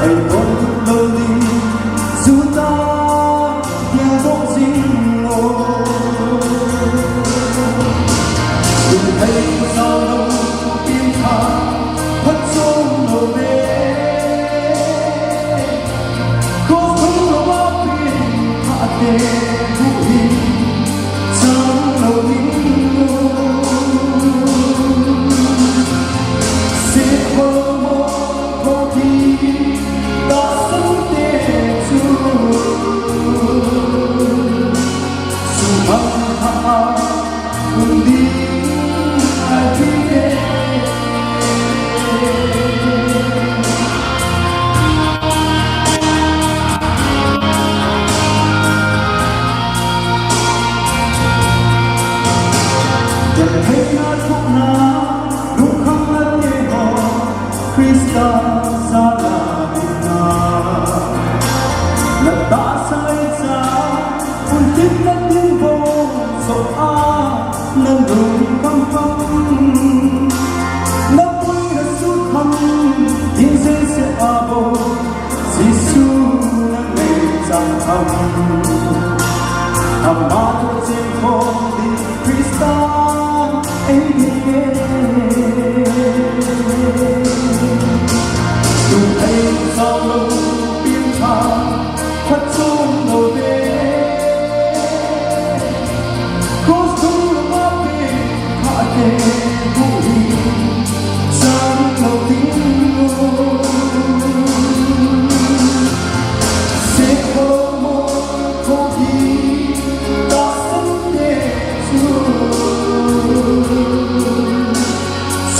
anh vẫn lâu đi dù ta theo dõi riêng ngồi đừng thấy sao đâu tim thang mất xuống nổi về có không lo bao phiền hạ tề vũ hình trong đầu những sẽ mơ mơ có khi ta sống để chú dù mong hạ cùng đi ai khi về chẳng thấy nó thuốc nào đúng không là thế họ Krista ra là Việt Nam là ta sai ra buồn tiếc đất những vô rồi nên đừng băng băng nó vui là suốt thăm thiên giới sẽ abo Giêsu là ngày chẳng thầm thầm ma thôi trên phố đi Krista anh nghe dù thấy sao lâu tiếng than khuất xuống đầu đê cố sống lòng áp về hạ tề vũ hình trong đầu tiếng ngô sẽ có một câu gì ta sống để Chúa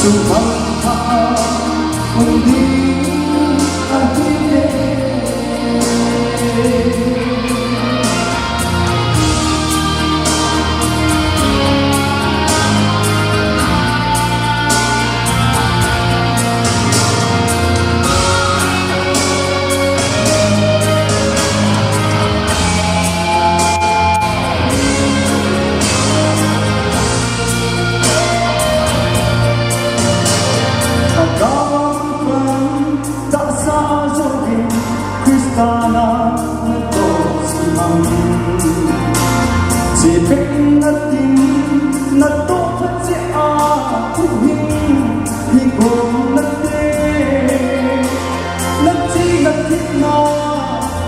dù vắng hạ cùng đi ta đi về Kristana nagtosimang Sipin natin natupad si Akuhin Higong natin Nagsilatit na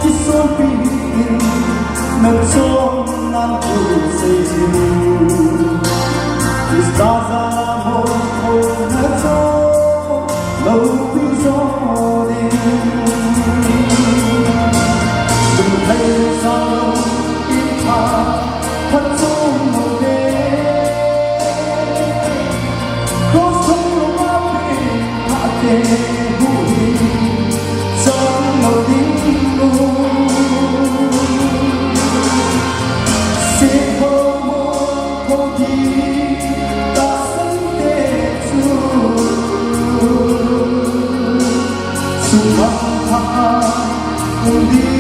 isopin Nagsong ng kusaysin Kristasa mo ko nagsong Laupisonin thấy sao đâu tim thà thật xuống một đêm có sống lòng áp về hạ tề vũ hình trong đầu tiếng ngô sẽ vô một câu gì ta sống để Chúa dù vắng hạ cùng đi